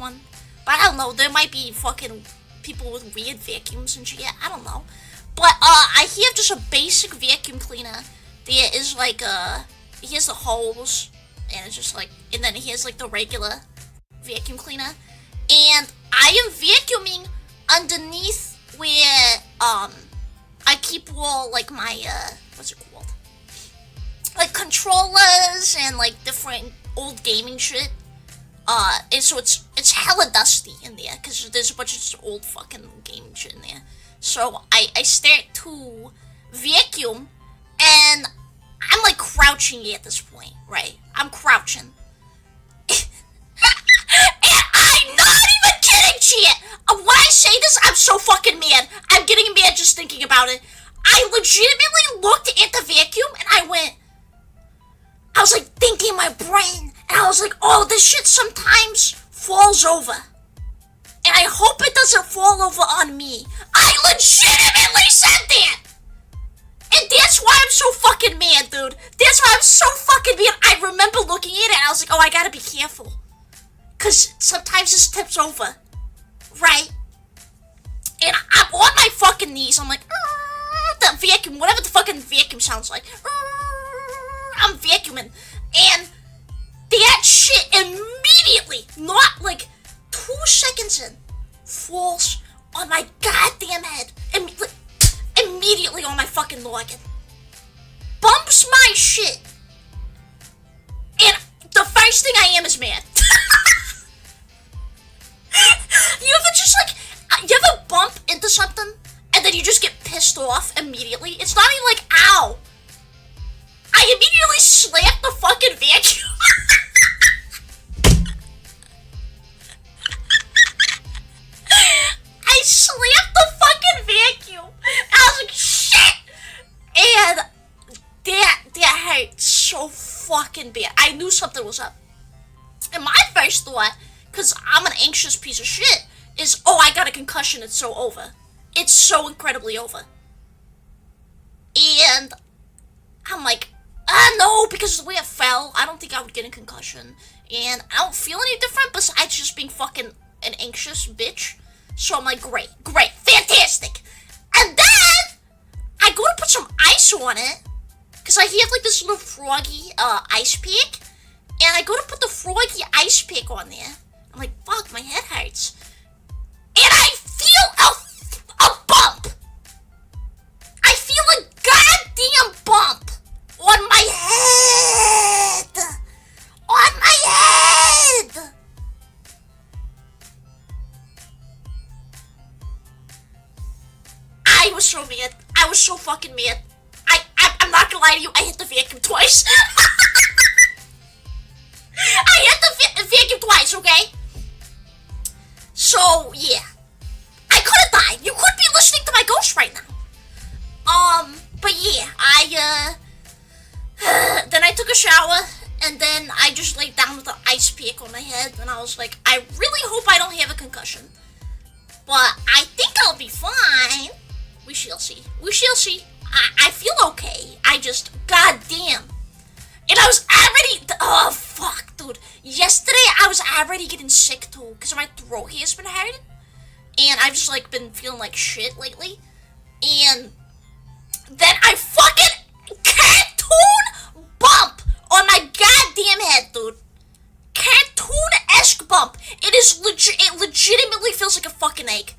one. But I don't know, there might be fucking people with weird vacuums and shit, I don't know. But, I have just a basic vacuum cleaner. There is like, he has the hose, and it's just like, and then he has like the regular vacuum cleaner. And I am vacuuming underneath where, I keep all, like, my, what's it called? Like, controllers and, like, different old gaming shit. And so it's hella dusty in there, because there's a bunch of just old fucking gaming shit in there. So I start to vacuum, and I'm, like, crouching at this point, right? I'm crouching. And I'm not even kidding, shit! When I say this, I'm so fucking mad. I'm getting mad just thinking about it. I legitimately looked at the vacuum, and I was like thinking in my brain, and I was like, oh, this shit sometimes falls over. And I hope it doesn't fall over on me. I legitimately said that! And that's why I'm so fucking mad, dude. That's why I'm so fucking mad. I remember looking at it, and I was like, oh, I gotta be careful. Because sometimes this tips over. Right? And I'm on my fucking knees. I'm like, the vacuum, whatever the fucking vacuum sounds like. I'm vacuuming. And that shit immediately, not like 2 seconds in, falls on my goddamn head. Immediately on my fucking noggin. Bumps my shit. And the first thing I am is mad. You ever just like, you ever bump into something and then you just get pissed off immediately? It's not even like, ow. I immediately slapped the fucking vacuum. I slapped the fucking vacuum. I was like, shit. And that hurt so fucking bad. I knew something was up. And my first thought, because I'm an anxious piece of shit, is, oh, I got a concussion, it's so over. It's so incredibly over. And I'm like, no, because of the way I fell, I don't think I would get a concussion. And I don't feel any different besides just being fucking an anxious bitch. So I'm like, great, fantastic. And then I go to put some ice on it, because I have like this little froggy ice pick. And I go to put the froggy ice pick on there. I'm like, fuck, my head hurts. And I feel a bump. I feel a goddamn bump on my head. On my head. I was so mad. I was so fucking mad. I'm not gonna lie to you, I hit the vacuum twice. I hit the vacuum twice, okay? So, yeah. I could have died. You could be listening to my ghost right now. But yeah, then I took a shower, and then I just laid down with an ice pick on my head, and I was like, I really hope I don't have a concussion. But I think I'll be fine. We shall see. We shall see. I feel okay. Goddamn. And I was already, oh fuck, dude. Yesterday, I was already getting sick too, because my throat has been hurting. And I've just like been feeling like shit lately. And then I fucking cartoon bump on my goddamn head, dude. Cartoon-esque bump. It legitimately feels like a fucking egg.